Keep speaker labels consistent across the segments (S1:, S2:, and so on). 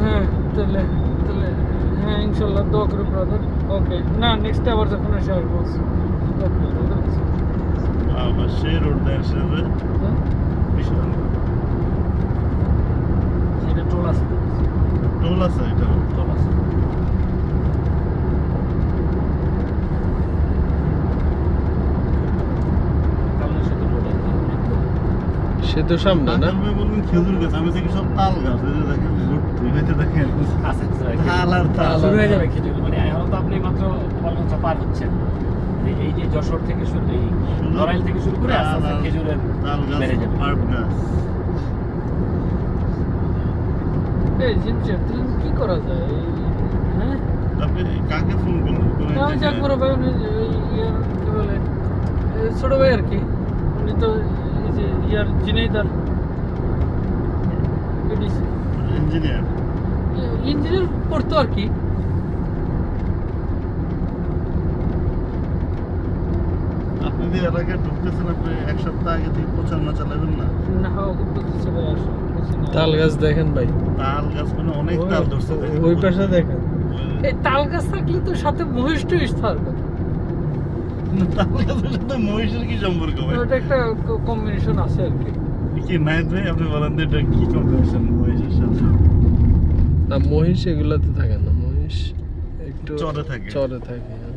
S1: হ্যাঁ তাহলে তাহলে হ্যাঁ ইনশাল্লাহ দোয়া করো ব্রাদার। ওকে না নেক্সট আবার যখন এসে আসবো ওকে ব্রাদার।
S2: অবশ্যই রোড দেশে বিশাল
S3: এটা টোল আছে,
S2: টোল আছে, এটা
S3: টোল আছে। কালনার সাথে টোল আছে।
S4: সে তো সামনে না?
S2: আমি বলবেন খেজুর গাছ, আমি দেখি সব তাল গাছ, এই যে দেখেন ভর্তি হইতে দেখেন
S3: আছে
S2: তাল আর তাল।
S3: শুরু হয়ে যাবে খেজুর, মানে এখন তো আপনি মাত্র গোপালগঞ্জ পার হচ্ছেন, এই যে যশোর থেকে শুরু, এই নড়াইল থেকে শুরু করে আস্তে আস্তে খেজুরের
S2: তাল গাছ,
S3: বেড়ে যাবে।
S2: পাট গাছ।
S1: এই জিনিস কি করা যায় হ্যাঁ
S2: আপনি কাকে ফোন করলেন?
S1: আমি যা করো ভাই উনি ওই ইয়ার কি বলে ছোট ভাই আর কি, উনি তো এই যে ইয়ার জিনেদার এডিসি
S2: ইঞ্জিনিয়ার।
S1: ইঞ্জিনিয়ার পড়তো আর কি।
S2: আপনি যে এলাকায় ঢুকতেছেন, আপনি এক সপ্তাহ আগে থেকে প্রচার না চালাবেন না?
S1: না বলতেছে ভাই আসলে
S4: তাল গাছ দেখেন ভাই,
S2: তাল গাছ মানে অনেক তাল ধরছে দেখেন।
S4: ওই পাশে দেখেন।
S1: এই তাল গাছ থাকলে তো সাথে মহিষ টহিষ থাকবে,
S2: না, তাল গাছের সাথে মহিষের কি সম্পর্ক ভাই?
S1: ওটা একটা কম্বিনেশন আছে আর কি।
S2: কি নাইত ভাই, আপনি বলেন তো এটা কি কম্বিনেশন মহিষের সাথে?
S4: না মহিষ এগুলাতে থাকে না, মহিষ একটু
S2: চরে থাকে।
S4: চরে থাকে। হ্যাঁ।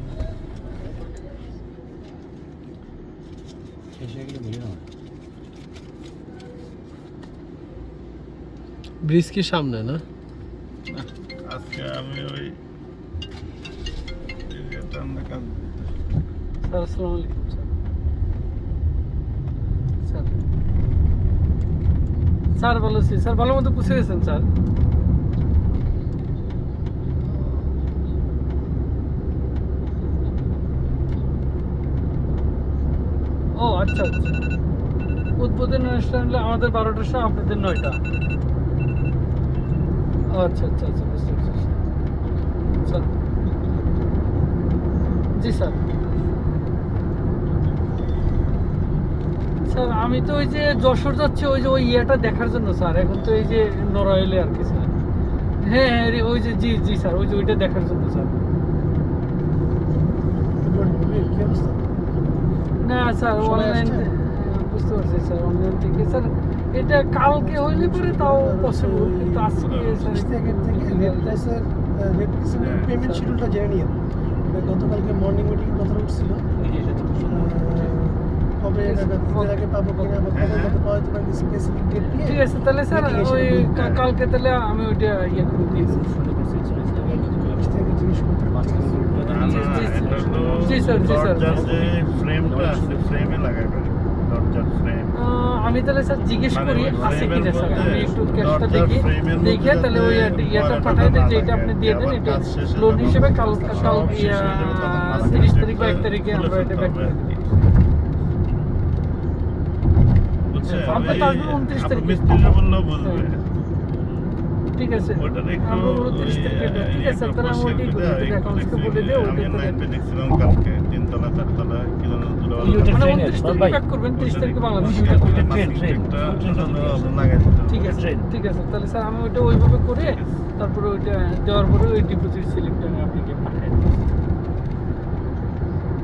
S4: ব্রিজ কি সামনে না?
S2: আজকে আমি ওই টান্ডা কাজ
S1: স্যার আসসালামু আলাইকুম স্যার। স্যার স্যার ভালো আছি স্যার, ভালো মতো পুষে গেছেন স্যার। ও আচ্ছা আচ্ছা, উদ্বোধন অনুষ্ঠান হলে আমাদের 12টার সময়, আপনাদের 9টা। ও আচ্ছা আচ্ছা আচ্ছা বুঝতে পারছি স্যার। জি স্যার। স্যার আমি তো ওই যে যশোর যাচ্ছি ওই যে ওই ইয়েটা দেখার জন্য স্যার, এখন তো এই যে নড়াইলে আর কি স্যার। হ্যাঁ হ্যাঁ ওই যে জি জি স্যার, ওই যে ওইটা দেখার জন্য স্যার। না স্যার অনলাইন বুঝতে পারছি স্যার, অনলাইন থেকে স্যার এটা কালকে হইলে পরে তাও পসিবল, কিন্তু আজকে স্যার
S5: পেমেন্ট শিডিউলটা জেনে নিয়ে গতকালকে মর্নিং মিটিং কথা উঠছিল, কবে ঈদের আগে পাবো কিনা বা কবে কত পাওয়া যেতে পারে স্পেসিফিক ডেট দিয়ে।
S1: ঠিক আছে তাহলে স্যার ওই কালকে তাহলে আমি ওইটা ইয়ে করে দিয়েছি।
S5: জিজ্ঞেস করতে
S1: জি স্যার জি স্যার।
S2: দরজার যে ফ্রেমটা আছে, ফ্রেমে লাগাবেন দরজার ফ্রেম।
S1: আমি তাহলে স্যার জিজ্ঞেস করি আছে কিনা স্যার, আমি একটু ক্যাশটা দেখি, দেখে তাহলে ওই ইয়েটা পাঠাই দেন, যেটা আপনি দিয়ে দেন এটা লোন হিসেবে কাল 30 তারিখ বা 1 তারিখে আমরা এটা ব্যাক করে দিই। আপনি তো আসবেন 29 তারিখে।
S2: মিস্ত্রিরা বললেও বুঝবে।
S1: ঠিক আছে
S2: ওটার একটু
S1: আমরা 29 তারিখে, ঠিক আছে তাহলে আমি ওইটাই করি, অ্যাকাউন্টসকে বলে দিই ওইটা
S2: আমি
S1: তাহলে
S2: লাইভে দেখছিলাম কালকে 3 তলা 4 তলা কিলোমিটার দূরে
S1: মানে 29 তারিখে ব্যাক করবেন, 30 তারিখে বাংলাদেশ। ঠিক আছে ঠিক আছে তাহলে স্যার আমি ওইটা ওইভাবে করে তারপরে ওইটা দেওয়ার পরে ওই ডিপোজিট স্লিপটা আমি আপনাকে পাঠিয়ে দেবো।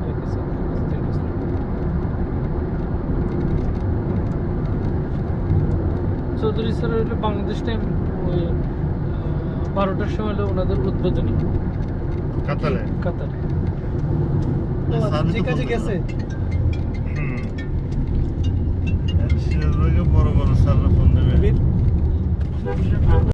S1: Okay sir, thank you sir. Chowdhury sir হলো বাংলাদেশ টাইম ওই 12টার সময় হলো ওনাদের উদ্বোধনী
S2: কাতারে।
S1: কাতারে।
S5: যে কাজে গেছে
S2: সিরাজবাগে বড় বড় স্যাররা ফোন দেবে।